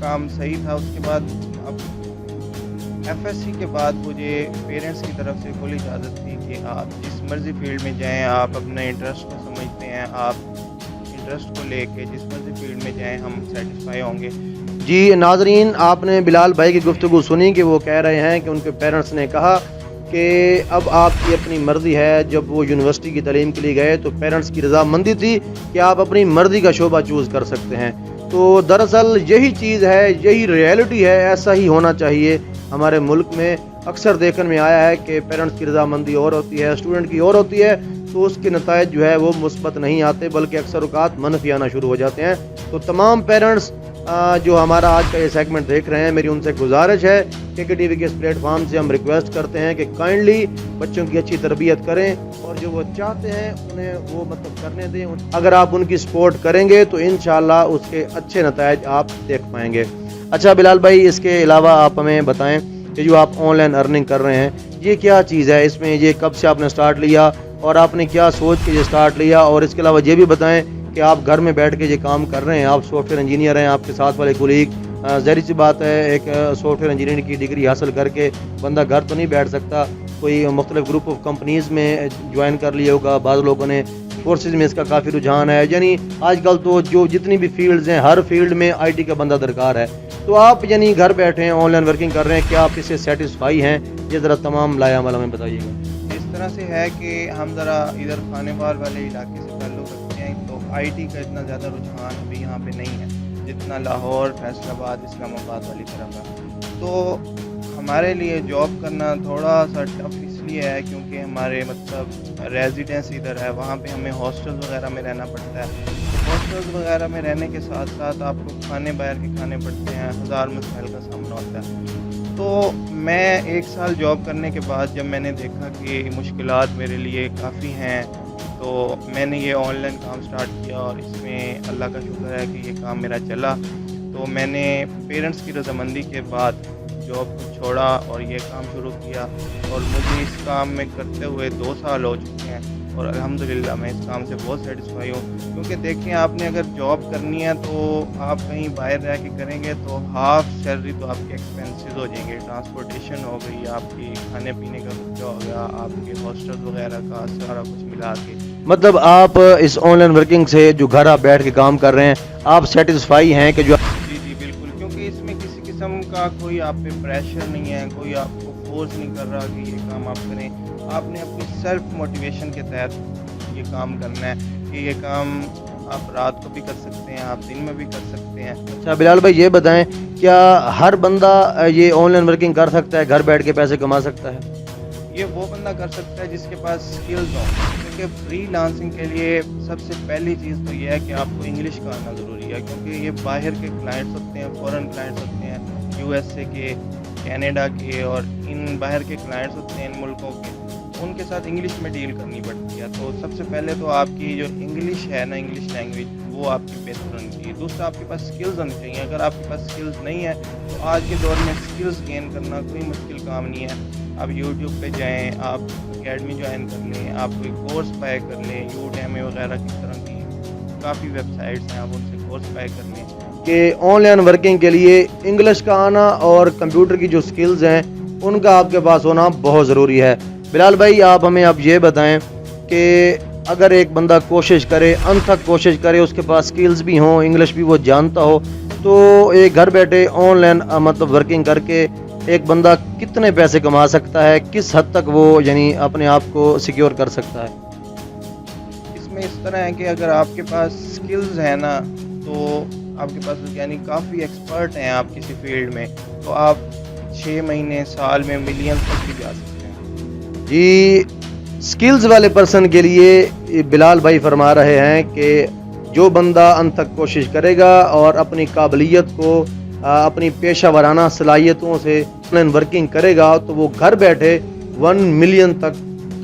کام صحیح تھا. اس کے بعد اب FSC کے بعد مجھے پیرنٹس کی طرف سے کھلی اجازت تھی کہ آپ جس مرضی فیلڈ میں جائیں, آپ اپنا انٹرسٹ کو سمجھتے ہیں, آپ انٹرسٹ کو لے کے جس مرضی فیلڈ میں جائیں ہم سیٹسفائی ہوں گے. جی ناظرین, آپ نے بلال بھائی کی گفتگو سنی کہ وہ کہہ رہے ہیں کہ ان کے پیرنٹس نے کہا کہ اب آپ کی اپنی مرضی ہے. جب وہ یونیورسٹی کی تعلیم کے لیے گئے تو پیرنٹس کی رضامندی تھی کہ آپ اپنی مرضی کا شعبہ چوز کر سکتے ہیں. تو دراصل یہی چیز ہے, یہی ریئلٹی ہے, ایسا ہی ہونا چاہیے. ہمارے ملک میں اکثر دیکھنے میں آیا ہے کہ پیرنٹس کی رضامندی اور ہوتی ہے, اسٹوڈنٹ کی اور ہوتی ہے, تو اس کے نتائج جو ہے وہ مثبت نہیں آتے بلکہ اکثر اوقات منفی آنا شروع ہو جاتے ہیں. تو تمام پیرنٹس جو ہمارا آج کا یہ سیگمنٹ دیکھ رہے ہیں, میری ان سے گزارش ہے کہ ٹی وی کے اس پلیٹ فارم سے ہم ریکویسٹ کرتے ہیں کہ کائنڈلی بچوں کی اچھی تربیت کریں اور جو وہ چاہتے ہیں انہیں وہ کرنے دیں. اگر آپ ان کی سپورٹ کریں گے تو انشاءاللہ اس کے اچھے نتائج آپ دیکھ پائیں گے. اچھا بلال بھائی, اس کے علاوہ آپ ہمیں بتائیں کہ جو آپ آن لائن ارننگ کر رہے ہیں یہ کیا چیز ہے, اس میں یہ کب سے آپ نے سٹارٹ لیا اور آپ نے کیا سوچ کے یہ سٹارٹ لیا, اور اس کے علاوہ یہ بھی بتائیں کہ آپ گھر میں بیٹھ کے یہ کام کر رہے ہیں, آپ سافٹ ویئر انجینئر ہیں, آپ کے ساتھ والے کولیگ, ظاہر سی بات ہے ایک سافٹ ویئر انجینئرنگ کی ڈگری حاصل کر کے بندہ گھر تو نہیں بیٹھ سکتا, کوئی مختلف گروپ آف کمپنیز میں جوائن کر لیا ہوگا, بعض لوگوں نے کورسز میں اس کا کافی رجحان ہے. یعنی آج کل تو جو جتنی بھی فیلڈز ہیں ہر فیلڈ میں IT کا بندہ درکار ہے. تو آپ یعنی گھر بیٹھے ہیں, آن لائن ورکنگ کر رہے ہیں, کیا آپ اس سے سیٹسفائی ہیں؟ یہ ذرا تمام لائے عمل ہمیں بتائیے گا. اس طرح سے ہے کہ ہم ذرا ادھر خانے بال والے علاقے سے تعلق رکھتے ہیں, تو IT کا اتنا زیادہ رجحان ابھی یہاں پہ نہیں ہے جتنا لاہور, فیصل آباد, اسلام آباد والی طرف ہے. تو ہمارے لیے جاب کرنا تھوڑا سا ٹف اس لیے ہے کیونکہ ہمارے مطلب ریزیڈنس ادھر ہے, وہاں پہ ہمیں ہاسٹلز وغیرہ میں رہنا پڑتا ہے. ہاسٹلز وغیرہ میں رہنے کے ساتھ ساتھ آپ کو کھانے باہر کے کھانے پڑتے ہیں, ہزار مسائل کا سامنا ہوتا ہے. تو میں 1 سال جاب کرنے کے بعد جب میں نے دیکھا کہ مشکلات میرے لیے کافی ہیں تو میں نے یہ آن لائن کام سٹارٹ کیا, اور اس میں اللہ کا شکر ہے کہ یہ کام میرا چلا. تو میں نے پیرنٹس کی رضامندی کے بعد جاب کو چھوڑا اور یہ کام شروع کیا, اور مجھے اس کام میں کرتے ہوئے 2 سال ہو چکے ہیں, اور الحمدللہ میں اس کام سے بہت سیٹسفائی ہوں. کیونکہ دیکھیں, آپ نے اگر جاب کرنی ہے تو آپ کہیں باہر رہ کے کریں گے تو ہاف سیلری تو آپ کے ایکسپینسز ہو جائیں گے, ٹرانسپورٹیشن ہو گئی, آپ کی کھانے پینے کا خرچہ ہو گیا, آپ کے ہاسٹل وغیرہ کا سارا کچھ ملا کے. مطلب آپ اس آن لائن ورکنگ سے جو گھر آپ بیٹھ کے کام کر رہے ہیں آپ سیٹسفائی ہیں کہ جو؟ جی بالکل, کیونکہ اس میں کسی قسم کا کوئی آپ پہ پریشر نہیں ہے, کوئی آپ کو فورس نہیں کر رہا کہ یہ کام آپ کریں. آپ نے اپنی سیلف موٹیویشن کے تحت یہ کام کرنا ہے کہ یہ کام آپ رات کو بھی کر سکتے ہیں, آپ دن میں بھی کر سکتے ہیں. اچھا بلال بھائی, یہ بتائیں کیا ہر بندہ یہ آن لائن ورکنگ کر سکتا ہے, گھر بیٹھ کے پیسے کما سکتا ہے؟ یہ وہ بندہ کر سکتا ہے جس کے پاس سکلز ہوں, کیونکہ فری لانسنگ کے لیے سب سے پہلی چیز تو یہ ہے کہ آپ کو انگلش کا آنا ضروری ہے, کیونکہ یہ باہر کے کلائنٹس ہوتے ہیں, فورن کلائنٹس ہوتے ہیں, USA کے, کینیڈا کے, اور ان باہر کے کلائنٹس ہوتے ہیں ان ملکوں کے, ان کے ساتھ انگلش میں ڈیل کرنی پڑتی ہے. تو سب سے پہلے تو آپ کی جو انگلش ہے نا, انگلش لینگویج, وہ آپ کی بہتر ہونی چاہیے. دوسرا آپ کے پاس سکلز ہونی چاہیے. اگر آپ کے پاس سکلز نہیں ہے تو آج کے دور میں سکلز گین کرنا کوئی مشکل کام نہیں ہے. آپ یوٹیوب پہ جائیں, آپ اکیڈمی جوائن کر لیں, آپ کوئی کورس بائی کر لیں, Udemy وغیرہ کی طرح کی کافی ویب سائٹس ہیں, آپ ان سے کورس بائی کر لیں. کہ آن لائن ورکنگ کے لیے انگلش کا آنا اور کمپیوٹر کی جو سکلز ہیں ان کا آپ کے پاس ہونا بہت ضروری ہے. بلال بھائی, آپ ہمیں اب یہ بتائیں کہ اگر ایک بندہ کوشش کرے, انتھک کوشش کرے, اس کے پاس سکلز بھی ہوں, انگلش بھی وہ جانتا ہو, تو ایک گھر بیٹھے آن لائن مطلب ورکنگ کر کے ایک بندہ کتنے پیسے کما سکتا ہے, کس حد تک وہ یعنی اپنے آپ کو سیکیور کر سکتا ہے؟ اس میں اس طرح ہے کہ اگر آپ کے پاس سکلز ہیں نا, تو آپ کے پاس یعنی کافی ایکسپرٹ ہیں آپ کسی فیلڈ میں, تو آپ 6 مہینے, سال میں ملینز تک بھی جا سکتے ہیں. جی, سکلز والے پرسن کے لیے بلال بھائی فرما رہے ہیں کہ جو بندہ انت تک کوشش کرے گا اور اپنی قابلیت کو اپنی پیشہ ورانہ صلاحیتوں سے آن لائن ورکنگ کرے گا تو وہ گھر بیٹھے 1 ملین تک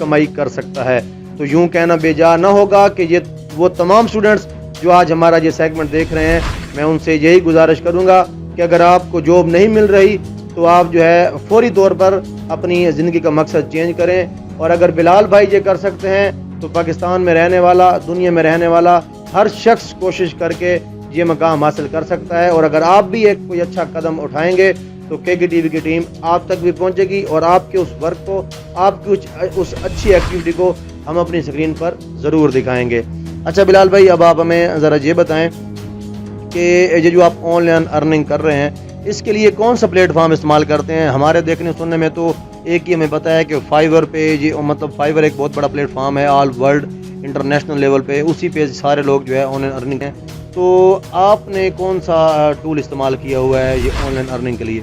کمائی کر سکتا ہے. تو یوں کہنا بے جا نہ ہوگا کہ یہ وہ تمام سٹوڈنٹس جو آج ہمارا یہ سیگمنٹ دیکھ رہے ہیں, میں ان سے یہی گزارش کروں گا کہ اگر آپ کو جاب نہیں مل رہی تو آپ جو ہے فوری طور پر اپنی زندگی کا مقصد چینج کریں. اور اگر بلال بھائی یہ کر سکتے ہیں تو پاکستان میں رہنے والا, دنیا میں رہنے والا ہر شخص کوشش کر کے یہ مقام حاصل کر سکتا ہے. اور اگر آپ بھی ایک کوئی اچھا قدم اٹھائیں گے تو کے کے ٹی وی کی ٹیم آپ تک بھی پہنچے گی اور آپ کے اس ورک کو, آپ کی اس اچھی ایکٹیویٹی کو ہم اپنی اسکرین پر ضرور دکھائیں گے. اچھا بلال بھائی, اب آپ ہمیں ذرا یہ بتائیں کہ یہ جو آپ آن لائن ارننگ کر رہے ہیں اس کے لیے کون سا پلیٹ فارم استعمال کرتے ہیں؟ ہمارے دیکھنے سننے میں تو ایک ہی ہمیں پتہ ہے کہ فائیور پہ, مطلب فائیور ایک بہت بڑا پلیٹ فارم ہے آل ورلڈ انٹرنیشنل لیول پہ, اسی پہ سارے لوگ جو ہے آن لائن ارننگ ہیں. تو آپ نے کون سا ٹول استعمال کیا ہوا ہے یہ آن لائن ارننگ کے لیے؟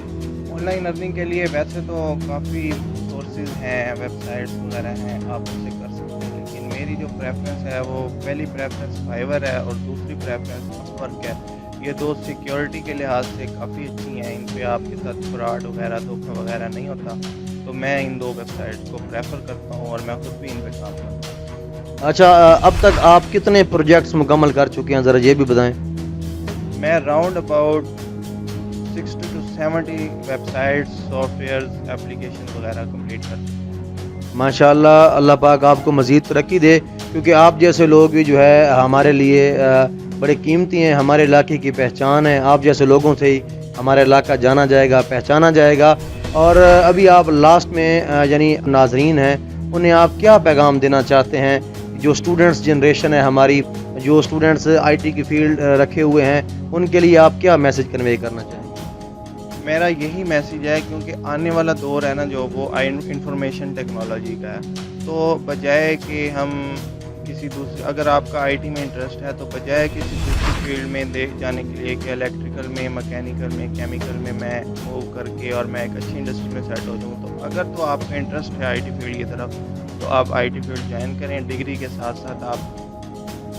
آن لائن ارننگ کے لیے ویسے تو کافی سورسز ہیں, ویب سائٹس وغیرہ ہیں, آپ اس سے کر سکتے ہیں, لیکن میری جو پریفرنس ہے وہ پہلی پریفرنس فائیور ہے اور دوسری پریفرنس اپورک ہے. یہ دو سیکیورٹی کے لحاظ سے کافی اچھی ہیں, ان پہ آپ کے ساتھ فراڈ وغیرہ دھوکہ وغیرہ نہیں ہوتا, تو میں ان دو ویب سائٹس کو پریفر کرتا ہوں اور میں خود بھی ان پہ کام کرتا ہوں. اچھا, اب تک آپ کتنے پروجیکٹس مکمل کر چکے ہیں, ذرا یہ بھی بتائیں. میں round about 60 to 70 websites, softwares, application وغیرہ کمپلیٹ کر چکا ہوں. ماشاءاللہ, اللہ پاک آپ کو مزید ترقی دے, کیونکہ آپ جیسے لوگ بھی جو ہے ہمارے لیے بڑے قیمتی ہیں, ہمارے علاقے کی پہچان ہے. آپ جیسے لوگوں سے ہی ہمارا علاقہ جانا جائے گا, پہچانا جائے گا. اور ابھی آپ لاسٹ میں یعنی ناظرین ہیں انہیں آپ کیا پیغام دینا چاہتے ہیں؟ جو اسٹوڈنٹس جنریشن ہے ہماری, جو اسٹوڈنٹس آئی ٹی کی فیلڈ رکھے ہوئے ہیں, ان کے لیے آپ کیا میسج کنوے کرنا چاہیں گے؟ میرا یہی میسیج ہے, کیونکہ آنے والا دور ہے نا جو, وہ انفارمیشن ٹیکنالوجی کا ہے. تو بجائے کہ ہم کسی دوسری, اگر آپ کا آئی ٹی میں انٹرسٹ ہے تو بجائے کسی دوسری فیلڈ میں دیکھ جانے کے لیے کہ الیکٹریکل میں, مکینیکل میں, کیمیکل میں موو کر کے اور میں ایک اچھی انڈسٹری میں سیٹ ہو جاؤں, تو اگر تو آپ کا انٹرسٹ ہے آئی ٹی فیلڈ کی طرف تو آپ آئی ٹی فیلڈ جوائن کریں. ڈگری کے ساتھ ساتھ آپ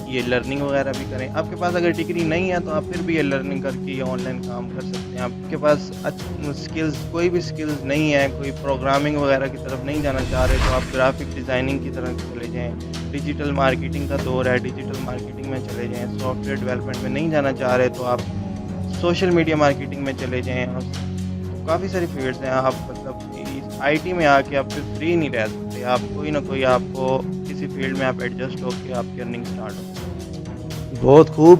یہ لرننگ وغیرہ بھی کریں. آپ کے پاس اگر ڈگری نہیں ہے تو آپ پھر بھی یہ لرننگ کر کے یہ آن لائن کام کر سکتے ہیں. آپ کے پاس سکلز, کوئی بھی سکلز نہیں ہے, کوئی پروگرامنگ وغیرہ کی طرف نہیں جانا چاہ رہے تو آپ گرافک ڈیزائننگ کی طرف چلے جائیں. ڈیجیٹل مارکیٹنگ کا دور ہے, ڈیجیٹل مارکیٹنگ میں چلے جائیں. سافٹ ویئر ڈیولپمنٹ میں نہیں جانا چاہ رہے تو آپ سوشل میڈیا مارکیٹنگ میں چلے جائیں. کافی ساری فیلڈز ہیں. آپ مطلب آئی ٹی میں آ کے آپ پھر فری نہیں رہ سکتے, آپ کوئی نہ کوئی آپ کو کسی فیلڈ میں آپ ایڈجسٹ ہو کے آپ کی ارننگ اسٹارٹ ہو. بہت خوب.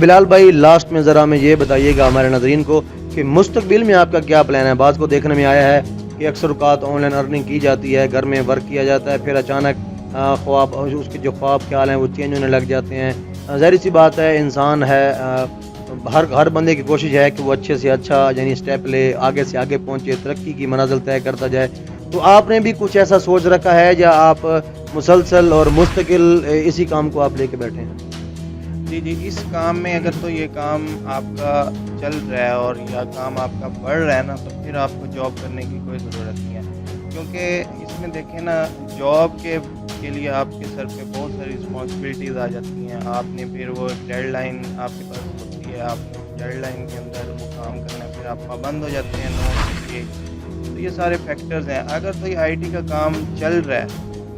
بلال بھائی, لاسٹ میں ذرا ہمیں یہ بتائیے گا ہمارے ناظرین کو کہ مستقبل میں آپ کا کیا پلان ہے؟ بعض کو دیکھنے میں آیا ہے کہ اکثر اوقات آن لائن ارننگ کی جاتی ہے, گھر میں ورک کیا جاتا ہے, پھر اچانک خواب, اس کے جو خواب خیال ہیں وہ چینج ہونے لگ جاتے ہیں. ظاہر سی بات ہے, انسان ہے, ہر بندے کی کوشش ہے کہ وہ اچھے سے اچھا یعنی اسٹیپ لے, آگے سے آگے پہنچے, ترقی کی منازل طے کرتا جائے. تو آپ نے بھی کچھ ایسا سوچ رکھا ہے یا آپ مسلسل اور مستقل اسی کام کو آپ لے کے بیٹھے ہیں؟ جی, اس کام میں اگر تو یہ کام آپ کا چل رہا ہے اور یا کام آپ کا بڑھ رہا ہے نا, تو پھر آپ کو جاب کرنے کی کوئی ضرورت نہیں ہے. کیونکہ اس میں دیکھیں نا, جاب کے لیے آپ کے سر پہ بہت ساری رسپانسبلٹیز آ جاتی ہیں. آپ نے پھر وہ ڈیڈ لائن آپ کے پاس ہوتی ہے, آپ نے اس ڈیڈ لائن کے اندر وہ کام کرنا ہے, پھر آپ پابند ہو جاتے ہیں نوٹ کے. تو یہ سارے فیکٹرز ہیں. اگر تو یہ آئی ٹی کا کام چل رہا ہے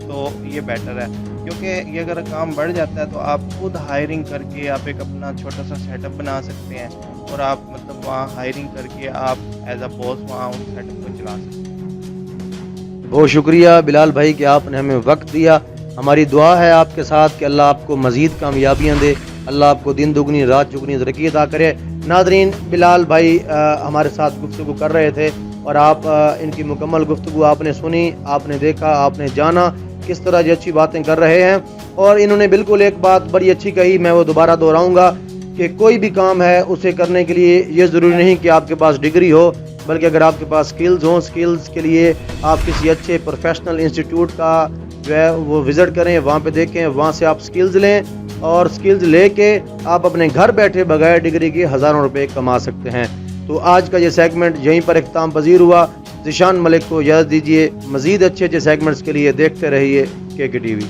تو یہ بیٹر ہے, کیونکہ یہ اگر کام بڑھ جاتا ہے تو آپ خود ہائرنگ کر کے آپ ایک اپنا چھوٹا سا سیٹ اپ بنا سکتے ہیں اور آپ مطلب وہاں ہائرنگ کر کے آپ ایز اے باس وہاں اس سیٹ اپ کو چلا سکتے ہیں. بہت شکریہ بلال بھائی کہ آپ نے ہمیں وقت دیا. ہماری دعا ہے آپ کے ساتھ کہ اللہ آپ کو مزید کامیابیاں دے, اللہ آپ کو دن دگنی رات چگنی ترقی عطا کرے. ناظرین, بلال بھائی ہمارے ساتھ گفتگو کر رہے تھے اور آپ ان کی مکمل گفتگو آپ نے سنی, آپ نے دیکھا, آپ نے جانا کس طرح یہ اچھی باتیں کر رہے ہیں. اور انہوں نے بالکل ایک بات بڑی اچھی کہی, میں وہ دوبارہ دہراؤں گا کہ کوئی بھی کام ہے اسے کرنے کے لیے یہ ضروری نہیں کہ آپ کے پاس ڈگری ہو, بلکہ اگر آپ کے پاس سکلز ہوں, سکلز کے لیے آپ کسی اچھے پروفیشنل انسٹیٹیوٹ کا جو ہے وہ وزٹ کریں, وہاں پہ دیکھیں, وہاں سے آپ سکلز لیں اور سکلز لے کے آپ اپنے گھر بیٹھے بغیر ڈگری کے ہزاروں روپے کما سکتے ہیں. تو آج کا یہ سیگمنٹ یہیں پر اختتام پذیر ہوا. ذیشان ملک کو اجازت دیجیے. مزید اچھے سیگمنٹس کے لیے دیکھتے رہیے کے ٹی وی.